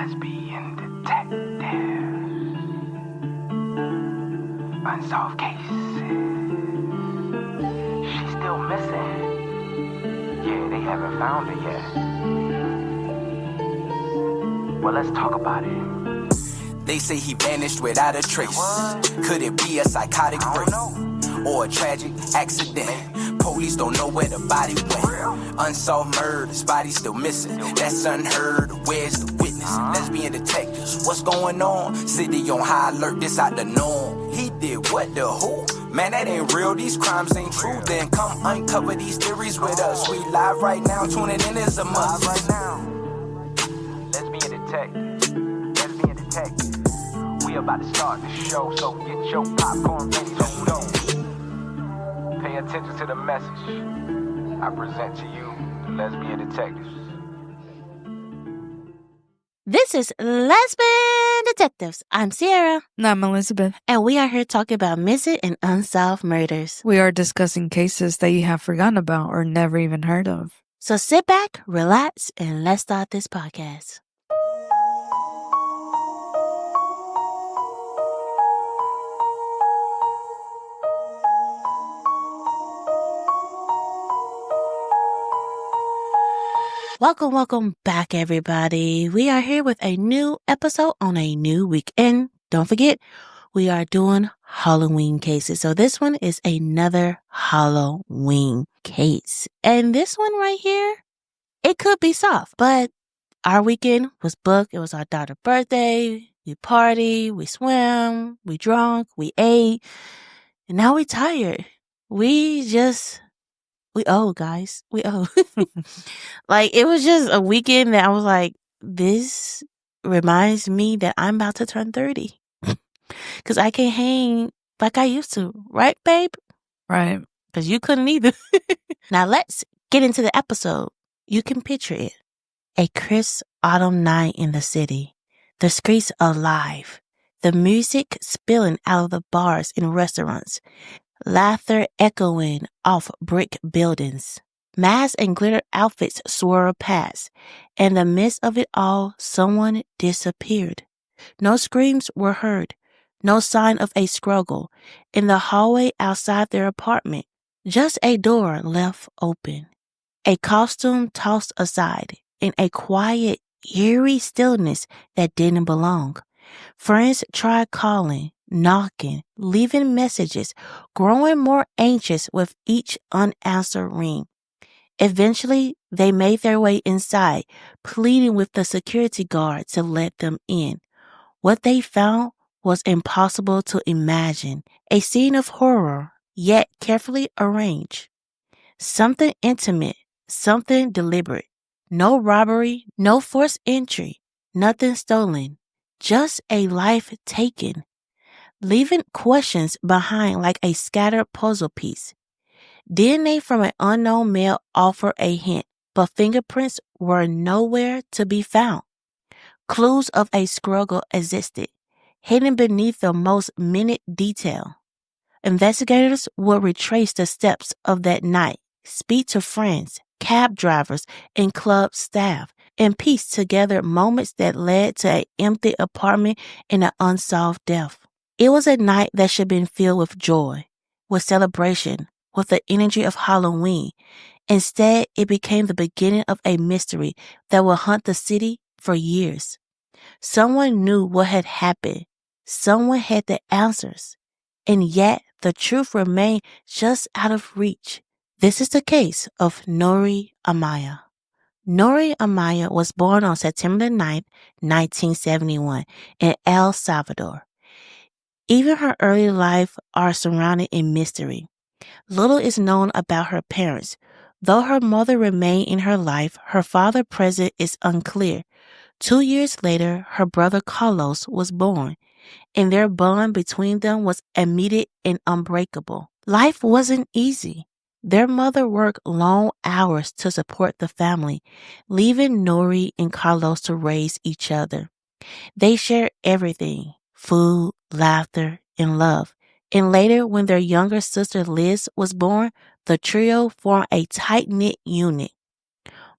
lesbian detective. Unsolved cases. She's still missing. Yeah, they haven't found her yet. Well, let's talk about it. They say he vanished without a trace. Could it be a psychotic break or a tragic accident? Police don't know where the body went. Unsolved murders, body still missing. That's unheard. Where's the witness? Lesbian detectives, what's going on? City on high alert, this out the norm. He did what, the who? Man, that ain't real, these crimes ain't true. Then come uncover these theories with us. We live right now, tuning in is a must. Right now, lesbian detective. We about to start the show, so get your popcorn ready, let's go. Pay attention to the message I present to you, the lesbian detectives. This is Lesbian Detectives. I'm Sierra. And I'm Elizabeth. And we are here talking about missing and unsolved murders. We are discussing cases that you have forgotten about or never even heard of. So sit back, relax, and let's start this podcast. Welcome back, everybody. We are here with a new episode on a new week. And don't forget, we are doing Halloween cases. So this one is another Halloween case. And this one right here, it could be soft, but our weekend was booked. It was our daughter's birthday. We party, we swam, we drunk, we ate, and now we tired. We owe, guys. We owe. Like, it was just a weekend that I was like, this reminds me that I'm about to turn 30. Because I can't hang like I used to. Right, babe? Right. Because you couldn't either. Now, let's get into the episode. You can picture it. A crisp autumn night in the city. The streets alive. The music spilling out of the bars and restaurants. Laughter echoing off brick buildings. Masks and glitter outfits swirl past. In the midst of it all, someone disappeared. No screams were heard. No sign of a struggle. In the hallway outside their apartment, just a door left open. A costume tossed aside. In a quiet, eerie stillness that didn't belong. Friends tried calling, knocking, leaving messages, growing more anxious with each unanswered ring. Eventually, they made their way inside, pleading with the security guard to let them in. What they found was impossible to imagine. A scene of horror, yet carefully arranged. Something intimate, something deliberate. No robbery, no forced entry, nothing stolen. Just a life taken, leaving questions behind like a scattered puzzle piece. DNA from an unknown male offered a hint, but fingerprints were nowhere to be found. Clues of a struggle existed, hidden beneath the most minute detail. Investigators would retrace the steps of that night, speak to friends, cab drivers, and club staff, and piece together moments that led to an empty apartment and an unsolved death. It was a night that should have been filled with joy, with celebration, with the energy of Halloween. Instead, it became the beginning of a mystery that will haunt the city for years. Someone knew what had happened. Someone had the answers. And yet, the truth remained just out of reach. This is the case of Nori Amaya. Nori Amaya was born on September 9, 1971, in El Salvador. Even her early life are surrounded in mystery. Little is known about her parents. Though her mother remained in her life, her father's presence is unclear. 2 years later, her brother Carlos was born, and their bond between them was immediate and unbreakable. Life wasn't easy. Their mother worked long hours to support the family, leaving Nori and Carlos to raise each other. They shared everything, food, laughter, and love. And later, when their younger sister Liz was born, the trio formed a tight-knit unit.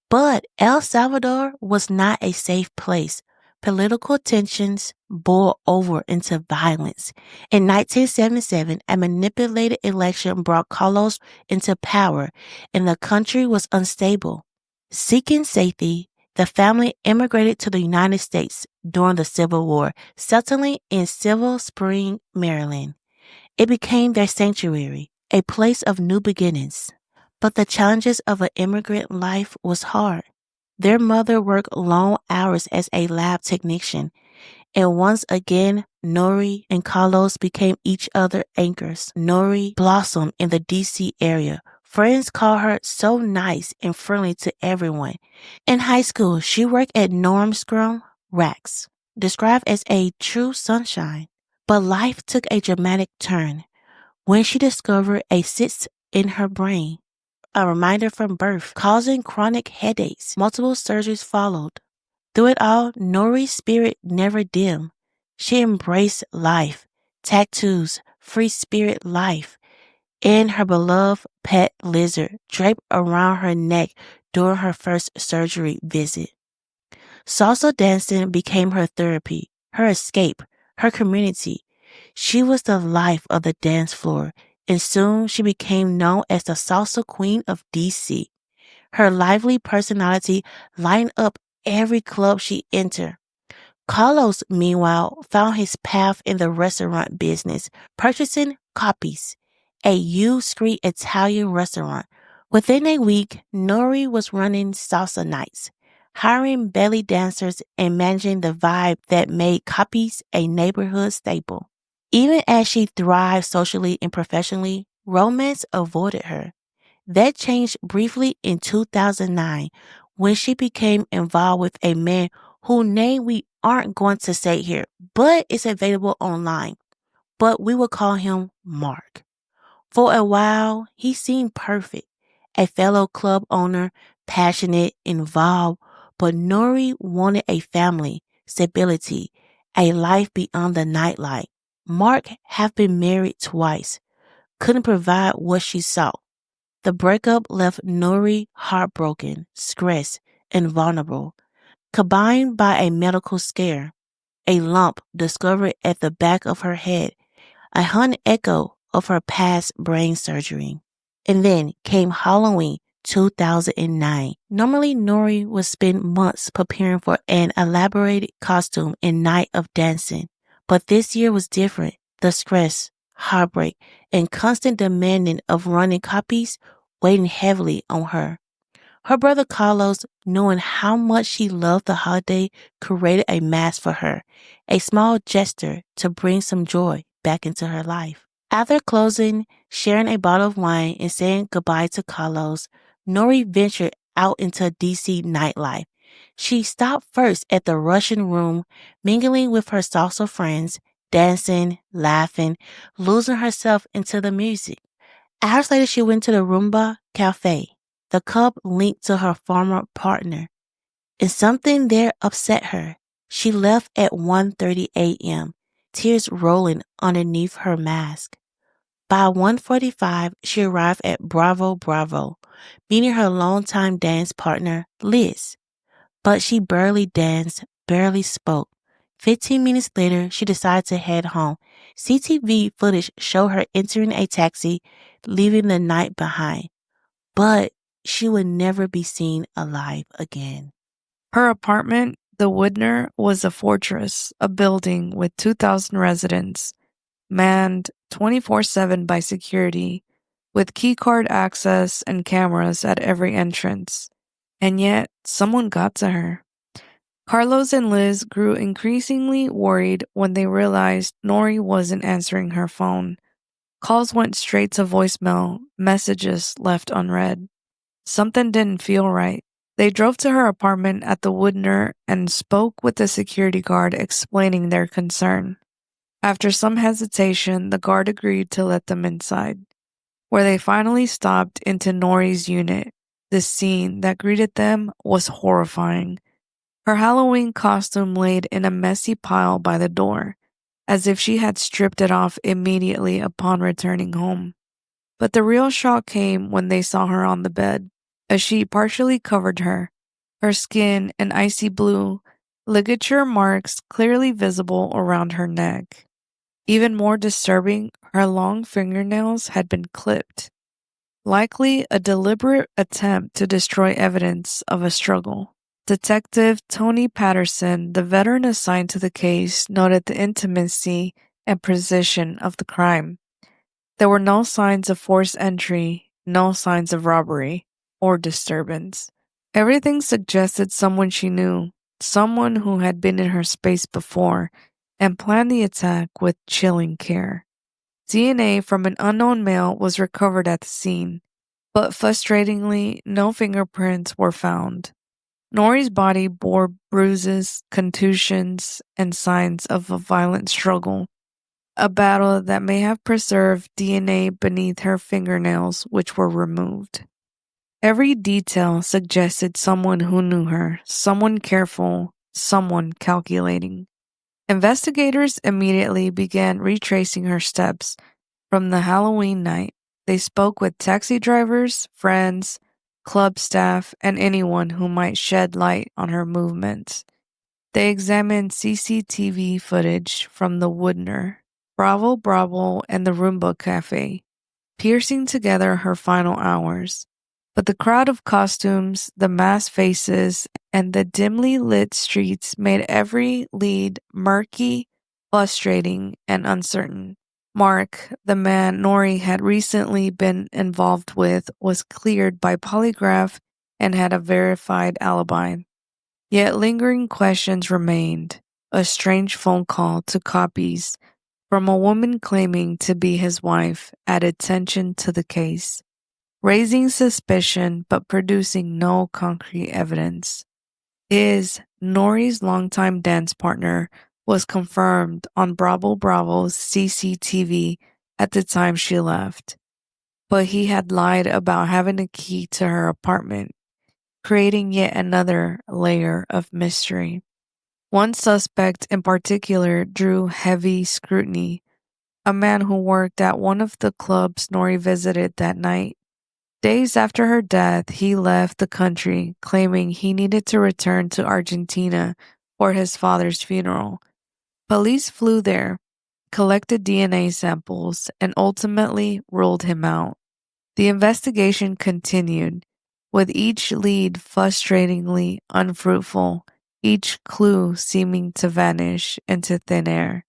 But El Salvador was not a safe place. political tensions boiled over into violence. In 1977, a manipulated election brought Carlos into power, and the country was unstable. Seeking safety, the family immigrated to the United States during the Civil War, settling in Silver Spring, Maryland. It became their sanctuary, a place of new beginnings. But the challenges of an immigrant life was hard. Their mother worked long hours as a lab technician, and once again, Nori and Carlos became each other's anchors. Nori blossomed in the DC area. Friends called her so nice and friendly to everyone. In high school, she worked at Normscrum Racks, described as a true sunshine. But life took a dramatic turn when she discovered a cyst in her brain, a reminder from birth, causing chronic headaches. Multiple surgeries followed. Through it all, Nori's spirit never dimmed. She embraced life, tattoos, free spirit life, and her beloved pet lizard draped around her neck during her first surgery visit. Salsa dancing became her therapy, her escape, her community. She was the life of the dance floor, and soon she became known as the salsa queen of DC. Her lively personality lighted up every club she entered. Carlos, meanwhile, found his path in the restaurant business, purchasing Copies, a U-Street Italian restaurant. Within a week, Nori was running salsa nights, hiring belly dancers and managing the vibe that made Copies a neighborhood staple. Even as she thrived socially and professionally, romance avoided her. That changed briefly in 2009 when she became involved with a man whose name we aren't going to say here, but it's available online. But we will call him Mark. For a while, he seemed perfect, a fellow club owner, passionate, involved, but Nori wanted a family, stability, a life beyond the nightlife. Mark had been married twice, couldn't provide what she sought. The breakup left Nori heartbroken, stressed, and vulnerable. Combined by a medical scare, a lump discovered at the back of her head, a haunted echo of her past brain surgery. And then came Halloween 2009. Normally, Nori would spend months preparing for an elaborated costume and night of dancing. But this year was different. The stress, heartbreak, and constant demanding of running Copies weighing heavily on her. Her brother Carlos, knowing how much she loved the holiday, created a mask for her, a small gesture to bring some joy back into her life. After closing, sharing a bottle of wine, and saying goodbye to Carlos, Nori ventured out into DC nightlife. She stopped first at the Russian Room, mingling with her salsa friends, dancing, laughing, losing herself into the music. Hours later, she went to the Rumba Cafe, the club linked to her former partner, and something there upset her. She left at 1:30 a.m., tears rolling underneath her mask. By 1:45, she arrived at Bravo Bravo, meeting her longtime dance partner, Liz. But she barely danced, barely spoke. 15 minutes later, she decided to head home. CTV footage showed her entering a taxi, leaving the night behind. But she would never be seen alive again. Her apartment, the Woodner, was a fortress, a building with 2,000 residents, manned 24/7 by security, with keycard access and cameras at every entrance. And yet, someone got to her. Carlos and Liz grew increasingly worried when they realized Nori wasn't answering her phone. Calls went straight to voicemail, messages left unread. Something didn't feel right. They drove to her apartment at the Woodner and spoke with the security guard explaining their concern. After some hesitation, the guard agreed to let them inside, where they finally stopped into Nori's unit. The scene that greeted them was horrifying. Her Halloween costume laid in a messy pile by the door, as if she had stripped it off immediately upon returning home. But the real shock came when they saw her on the bed. A sheet partially covered her, her skin an icy blue, ligature marks clearly visible around her neck. Even more disturbing, her long fingernails had been clipped, likely a deliberate attempt to destroy evidence of a struggle. Detective Tony Patterson, the veteran assigned to the case, noted the intimacy and precision of the crime. There were no signs of forced entry, no signs of robbery or disturbance. Everything suggested someone she knew, someone who had been in her space before and planned the attack with chilling care. DNA from an unknown male was recovered at the scene, but frustratingly, no fingerprints were found. Nori's body bore bruises, contusions, and signs of a violent struggle, a battle that may have preserved DNA beneath her fingernails, which were removed. Every detail suggested someone who knew her, someone careful, someone calculating. Investigators immediately began retracing her steps from the Halloween night. They spoke with taxi drivers, friends, club staff, and anyone who might shed light on her movements. They examined CCTV footage from the Woodner, Bravo Bravo, and the Roomba Cafe, piercing together her final hours. But the crowd of costumes, the masked faces, and the dimly lit streets made every lead murky, frustrating, and uncertain. Mark, the man Nori had recently been involved with, was cleared by polygraph and had a verified alibi. Yet lingering questions remained. A strange phone call to copies from a woman claiming to be his wife added tension to the case, raising suspicion but producing no concrete evidence. Nori's longtime dance partner was confirmed on Bravo Bravo's CCTV at the time she left, but he had lied about having a key to her apartment, creating yet another layer of mystery. One suspect in particular drew heavy scrutiny, a man who worked at one of the clubs Nori visited that night. Days after her death, he left the country, claiming he needed to return to Argentina for his father's funeral. Police flew there, collected DNA samples, and ultimately ruled him out. The investigation continued, with each lead frustratingly unfruitful, each clue seeming to vanish into thin air.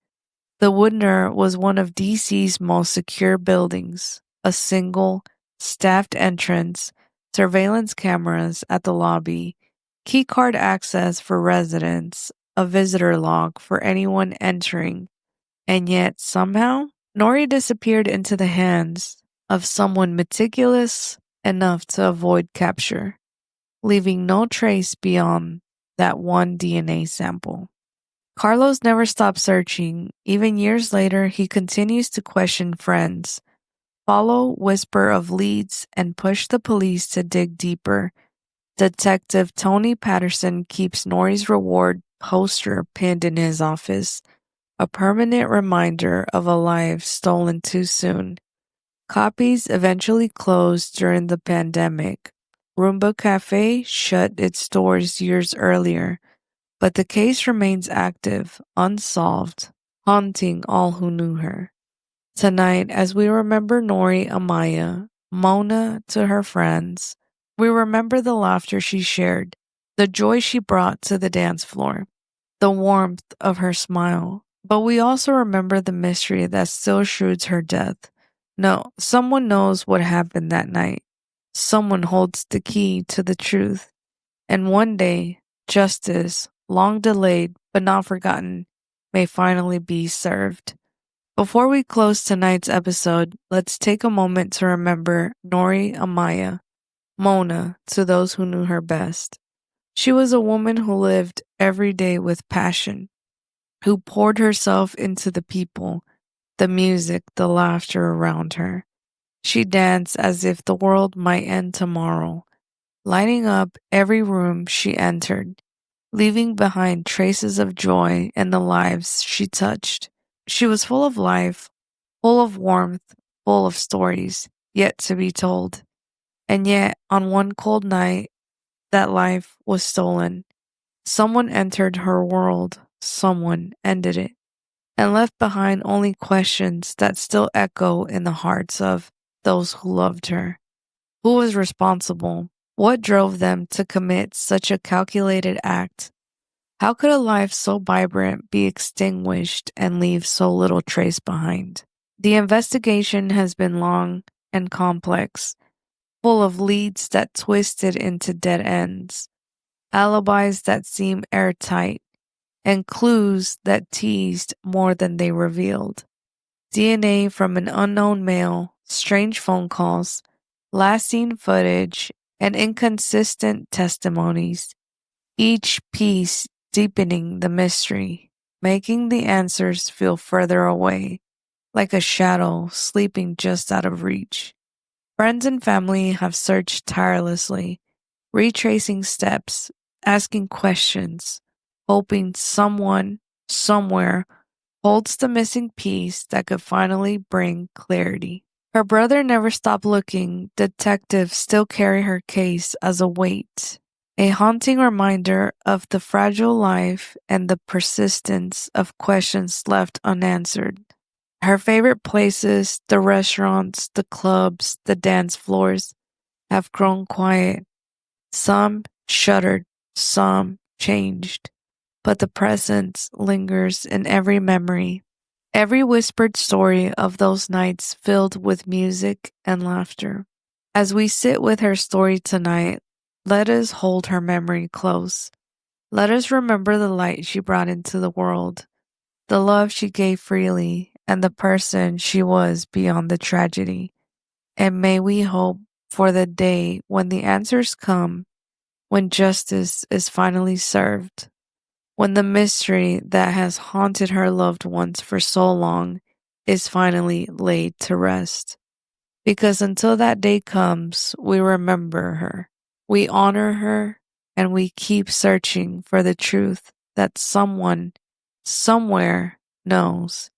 The Woodner was one of DC's most secure buildings, a single, staffed entrance, surveillance cameras at the lobby, keycard access for residents, a visitor log for anyone entering, and yet somehow, Nori disappeared into the hands of someone meticulous enough to avoid capture, leaving no trace beyond that one DNA sample. Carlos never stopped searching. Even years later, he continues to question friends, follow whisper of leads, and push the police to dig deeper. Detective Tony Patterson keeps Nori's reward poster pinned in his office, a permanent reminder of a life stolen too soon. Copies eventually closed during the pandemic. Roomba Cafe shut its doors years earlier, but the case remains active, unsolved, haunting all who knew her. Tonight, as we remember Nori Amaya, Mona to her friends, we remember the laughter she shared, the joy she brought to the dance floor, the warmth of her smile. But we also remember the mystery that still shrouds her death. No, someone knows what happened that night. Someone holds the key to the truth. And one day, justice, long delayed but not forgotten, may finally be served. Before we close tonight's episode, let's take a moment to remember Nori Amaya, Mona, to those who knew her best. She was a woman who lived every day with passion, who poured herself into the people, the music, the laughter around her. She danced as if the world might end tomorrow, lighting up every room she entered, leaving behind traces of joy in the lives she touched. She was full of life, full of warmth, full of stories yet to be told. And yet, on one cold night, that life was stolen. Someone entered her world, someone ended it, and left behind only questions that still echo in the hearts of those who loved her. Who was responsible? What drove them to commit such a calculated act? How could a life so vibrant be extinguished and leave so little trace behind? The investigation has been long and complex, full of leads that twisted into dead ends, alibis that seem airtight, and clues that teased more than they revealed. DNA from an unknown male, strange phone calls, last seen footage, and inconsistent testimonies, each piece deepening the mystery, making the answers feel further away, like a shadow sleeping just out of reach. Friends and family have searched tirelessly, retracing steps, asking questions, hoping someone, somewhere, holds the missing piece that could finally bring clarity. Her brother never stopped looking. Detectives still carry her case as a weight, a haunting reminder of the fragile life and the persistence of questions left unanswered. Her favorite places, the restaurants, the clubs, the dance floors, have grown quiet. Some shuddered, some changed, but the presence lingers in every memory, every whispered story of those nights filled with music and laughter. As we sit with her story tonight, let us hold her memory close. Let us remember the light she brought into the world, the love she gave freely, and the person she was beyond the tragedy. And may we hope for the day when the answers come, when justice is finally served, when the mystery that has haunted her loved ones for so long is finally laid to rest. Because until that day comes, we remember her, we honor her, and we keep searching for the truth that someone, somewhere, knows.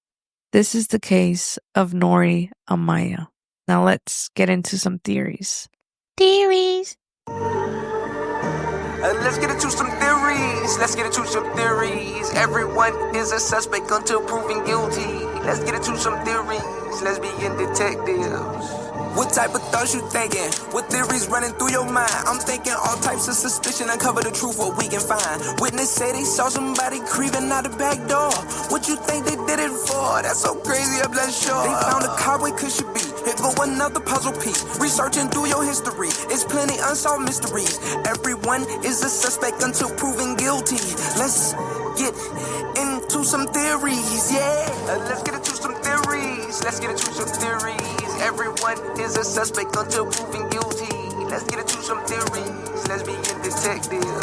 This is the case of Nori Amaya. Now let's get into some theories. Theories. Let's get into some theories. Let's get into some theories. Everyone is a suspect until proven guilty. Let's get into some theories. Let's begin detectives. What type of thoughts you thinking? What theories running through your mind? I'm thinking all types of suspicion. Uncover the truth, what we can find. Witness say they saw somebody creeping out the back door. What you think they did it for? That's so crazy, I'm not sure. They found a car, where could she be? Here go another puzzle piece. Researching through your history. It's plenty unsolved mysteries. Everyone is a suspect until proven guilty. Let's get into some theories, yeah. Let's get into some theories. Let's get into some theories. Everyone is a suspect until proven guilty. Let's get into some theories. Let's begin detectives.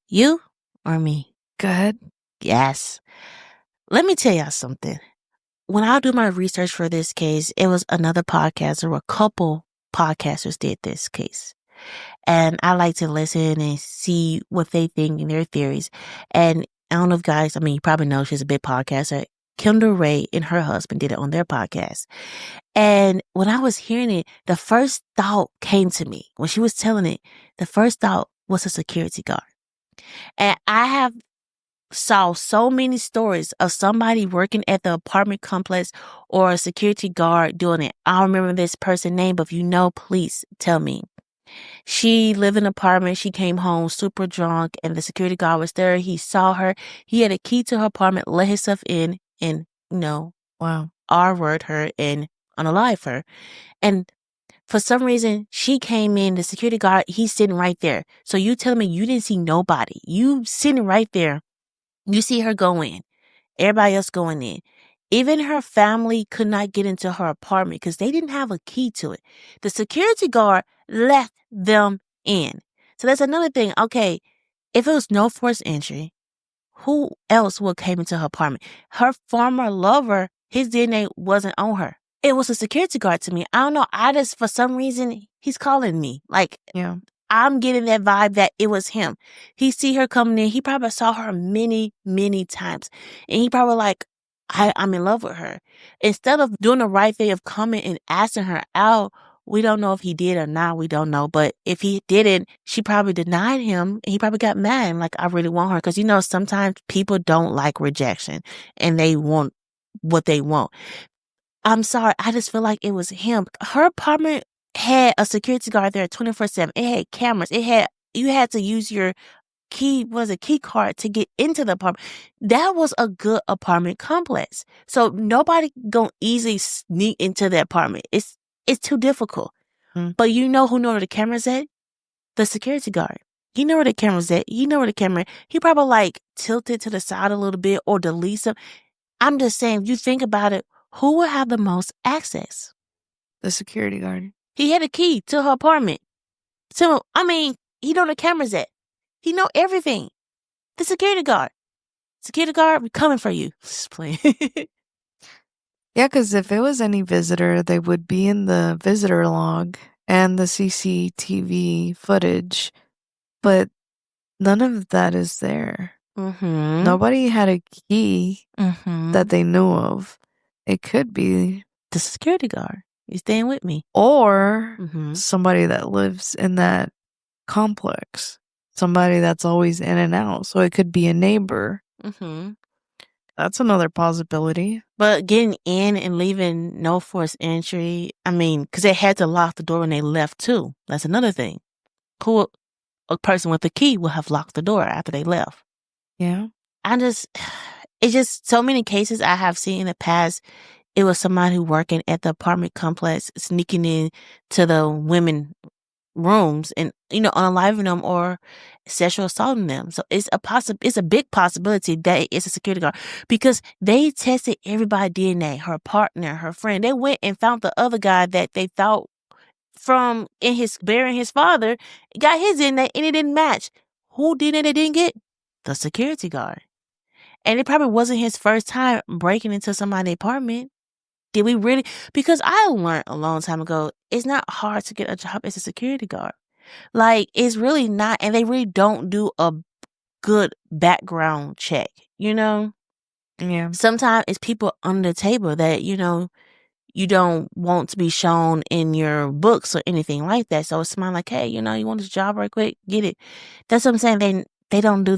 You or me? Go ahead. Yes. Let me tell y'all something. When I do my research for this case, it was another podcaster, or a couple podcasters did this case. And I like to listen and see what they think and their theories. And I don't know if guys, you probably know she's a big podcaster. Kendall Ray and her husband did it on their podcast. And when I was hearing it, the first thought came to me. When she was telling it, the first thought was a security guard. And I have saw so many stories of somebody working at the apartment complex or a security guard doing it. I don't remember this person's name, but if you know, please tell me. She lived in an apartment. She came home super drunk and the security guard was there. He saw her. He had a key to her apartment, let his stuff in and, Wow. R-word her and unalive her. And for some reason, she came in, the security guard, he's sitting right there. So you telling me you didn't see nobody. You sitting right there. You see her go in. Everybody else going in. Even her family could not get into her apartment because they didn't have a key to it. The security guard let them in. So that's another thing. Okay, if it was no forced entry, who else would came into her apartment? Her former lover, his DNA wasn't on her. It was a security guard to me. I don't know. For some reason, he's calling me. Yeah. I'm getting that vibe that it was him. He see her coming in. He probably saw her many, many times. And he probably I'm in love with her. Instead of doing the right thing of coming and asking her out, We don't know if he did or not. We don't know. But if he didn't, she probably denied him. And he probably got mad and like, I really want her. Because, sometimes people don't like rejection and they want what they want. I'm sorry. I just feel like it was him. Her apartment had a security guard there 24/7. It had cameras. You had to use your key card to get into the apartment. That was a good apartment complex. So nobody gonna easily sneak into the apartment. It's too difficult. But who know where the camera's at? The security guard. You know where the camera's at. You know where the camera. He probably like tilted to the side a little bit or delete some. I'm just saying, if you think about it, who would have the most access? The security guard. He had a key to her apartment. So, he know the cameras at. He know everything. The security guard. Security guard, we're coming for you. Just playing. Yeah, because if it was any visitor, they would be in the visitor log and the CCTV footage. But none of that is there. Mm-hmm. Nobody had a key Mm-hmm. that they knew of. It could be the security guard. You staying with me? Or somebody that lives in that complex. Somebody that's always in and out. So it could be a neighbor. Mm-hmm. That's another possibility. But getting in and leaving, no forced entry. Because they had to lock the door when they left too. That's another thing. A person with the key will have locked the door after they left. Yeah. It's just so many cases I have seen in the past. It was somebody working at the apartment complex sneaking in to the women rooms and, unaliving them or sexual assaulting them. So it's a big possibility that it's a security guard because they tested everybody's DNA, her partner, her friend. They went and found the other guy that they thought from burying his father, got his DNA and it didn't match. Who DNA they didn't get? The security guard. And it probably wasn't his first time breaking into somebody's apartment. Did we really? Because I learned a long time ago, it's not hard to get a job as a security guard. Like, it's really not. And they really don't do a good background check, Yeah. Sometimes it's people under the table that, you don't want to be shown in your books or anything like that. So it's somebody like, hey, you want this job right quick? Get it. That's what I'm saying. They don't do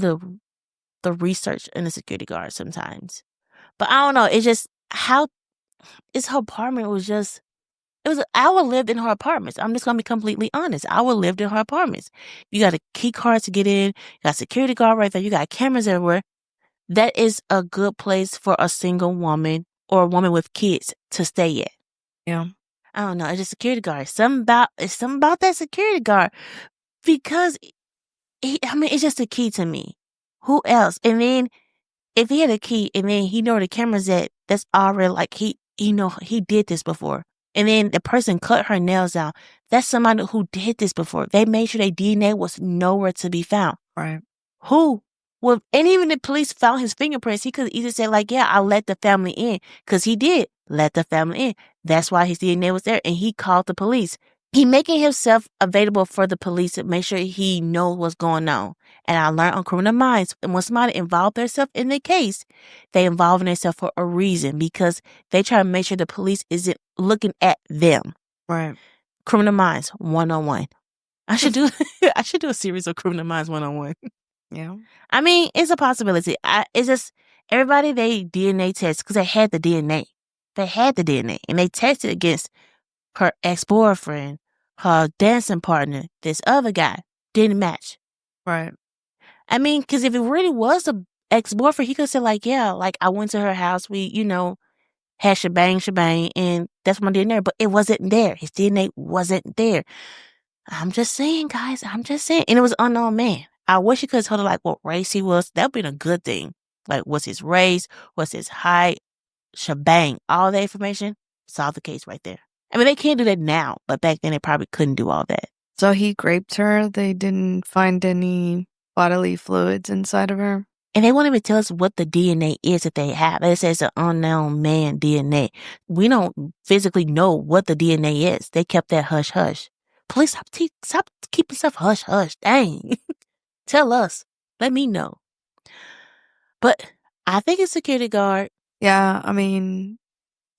the research in the security guard sometimes. But I don't know. It's just how her apartment I would live in her apartments. I'm just going to be completely honest. I would live in her apartments. You got a key card to get in. You got a security guard right there. You got cameras everywhere. That is a good place for a single woman or a woman with kids to stay at. Yeah. I don't know. It's just security guard. It's something about that security guard because it's just a key to me. Who else? And then if he had a key and then he know where the camera's at, that's already like he did this before. And then the person cut her nails out. That's somebody who did this before. They made sure their DNA was nowhere to be found. Right. Who? Well, and even the police found his fingerprints. He could either say like, yeah, I let the family in. Because he did let the family in. That's why his DNA was there. And he called the police. He making himself available for the police to make sure he knows what's going on. And I learned on Criminal Minds, and when somebody involved themselves in the case, they involve themselves for a reason because they try to make sure the police isn't looking at them. Right. Criminal Minds 101. I should do a series of Criminal Minds 101. Yeah. It's a possibility. It's just everybody they DNA test because they had the DNA. They had the DNA and they tested against her ex-boyfriend, her dancing partner, this other guy. Didn't match. Right. Because if it really was a ex-boyfriend, he could say like, yeah, like I went to her house. We, had shebang, and that's what my DNA. But it wasn't there. His DNA wasn't there. I'm just saying, guys. I'm just saying. And it was an unknown man. I wish he could have told her like what race he was. That would be a good thing. Like, what's his race? What's his height? Shebang. All that information. Solve the case right there. They can't do that now, but back then they probably couldn't do all that. So he raped her. They didn't find any bodily fluids inside of her. And they won't even tell us what the DNA is that they have. It says an unknown man DNA. We don't physically know what the DNA is. They kept that hush hush. Please stop keeping stuff hush hush. Dang. Tell us. Let me know. But I think it's security guard. Yeah,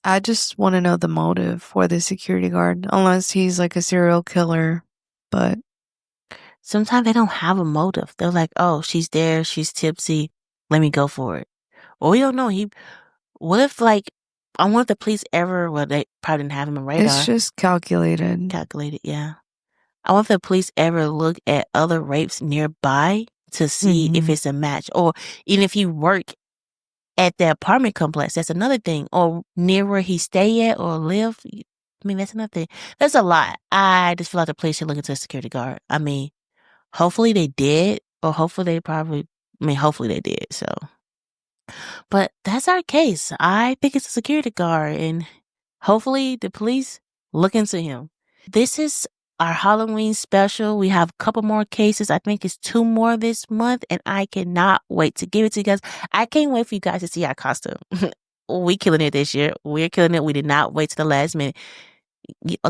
I just want to know the motive for the security guard, unless he's like a serial killer. But sometimes they don't have a motive. They're like, oh, she's there, she's tipsy, let me go for it. Or we don't know. What if like, I wonder if the police ever, well, they probably didn't have him on radar. it's just calculated. Calculated, yeah. I wonder if the police ever look at other rapes nearby to see if it's a match, or even if he work at the apartment complex. That's another thing, or near where he stay at or live. I mean, that's another thing. There's a lot. I just feel like the police should look into a security guard. I mean, hopefully they did, or hopefully they did. So, but that's our case. I think it's a security guard, and hopefully the police look into him. This is our Halloween special. We have a couple more cases. I think it's 2 more this month, and I cannot wait to give it to you guys. I can't wait for you guys to see our costume. We killing it this year. We're killing it. We did not wait to the last minute.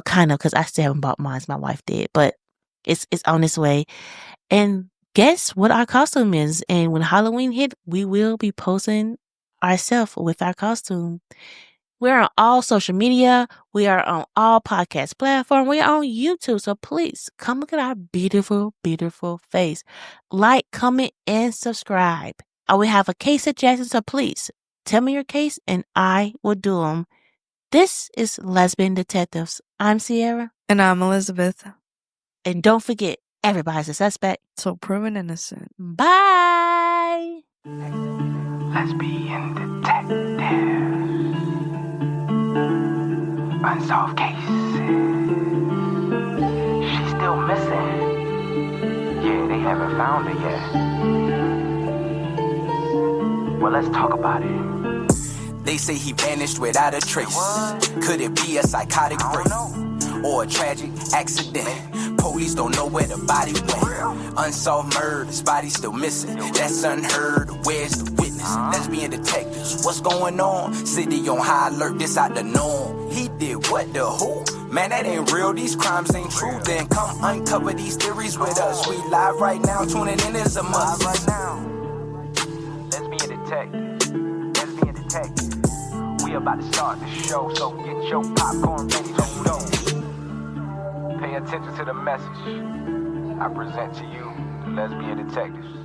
Kind of, because I still haven't bought mine. My wife did, but it's on its way. And guess what our costume is? And when Halloween hit, we will be posting ourselves with our costume. We're on all social media. We are on all podcast platforms. We are on YouTube. So please come look at our beautiful, beautiful face. Like, comment, and subscribe. We have a case suggestion. So please tell me your case and I will do them. This is Lesbian Detectives. I'm Sierra. And I'm Elizabeth. And don't forget, everybody's a suspect. So proven innocent. Bye. Lesbian Detectives. Unsolved cases. She's still missing. Yeah, they haven't found her yet. Well, let's talk about it. They say he vanished without a trace. Could it be a psychotic break? Or a tragic accident? Police don't know where the body went. Unsolved murders, body still missing. That's unheard. Where's the witness? Lesbian detectives, what's going on? City on high alert, this out the norm. He did what, the who? Man, that ain't real, these crimes ain't true. Then come uncover these theories with us. We live right now, tuning in is a must. Right now. Lesbian detectives. Lesbian detectives. We about to start the show, so get your popcorn ready to go. Pay attention to the message I present to you, the Lesbian Detectives.